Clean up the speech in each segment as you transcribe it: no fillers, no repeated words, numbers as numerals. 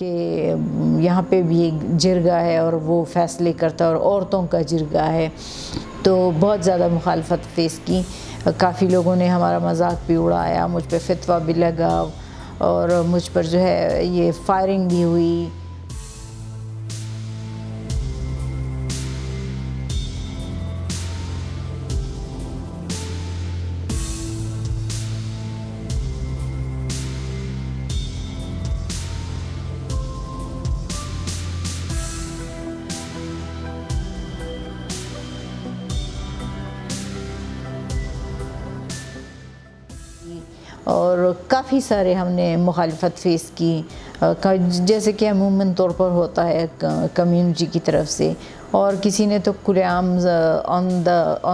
कि यहाँ पे भी एक जिरगा है और वो फ़ैसले करता है और औरतों का जिरगा है, तो बहुत ज़्यादा मुखालफत फेस की। काफ़ी लोगों ने हमारा मजाक भी उड़ाया, मुझ पे फ़ितवा भी लगा और मुझ पर जो है ये फायरिंग भी हुई। और काफ़ी सारे हमने मुखालफत फेस की, जैसे कि अमूमन तौर पर होता है कम्युनिटी की तरफ से। और किसी ने तो खुलेआम ऑन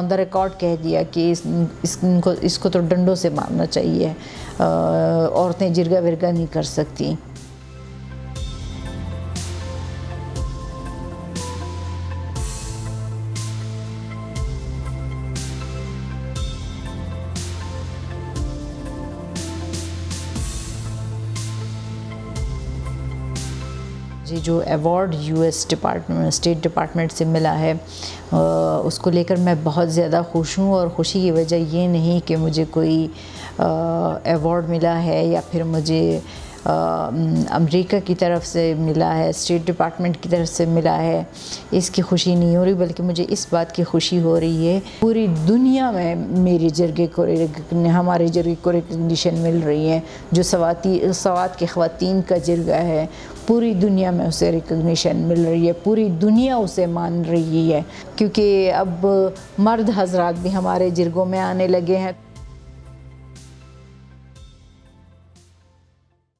द रिकॉर्ड कह दिया कि इसको तो डंडों से मारना चाहिए, औरतें जिरगा विरगा नहीं कर सकती। जी, जो अवार्ड यूएस स्टेट डिपार्टमेंट से मिला है, उसको लेकर मैं बहुत ज़्यादा खुश हूँ। और ख़ुशी की वजह ये नहीं कि मुझे कोई अवार्ड मिला है या फिर मुझे अमेरिका की तरफ से मिला है, स्टेट डिपार्टमेंट की तरफ से मिला है, इसकी खुशी नहीं हो रही, बल्कि मुझे इस बात की खुशी हो रही है पूरी दुनिया में हमारे जिरगे को रिकग्निशन मिल रही है। जो सवात की ख़वातीन का जिरगा है, पूरी दुनिया में उसे रिकग्निशन मिल रही है, पूरी दुनिया उसे मान रही है, क्योंकि अब मर्द हजरात भी हमारे जिरगों में आने लगे हैं।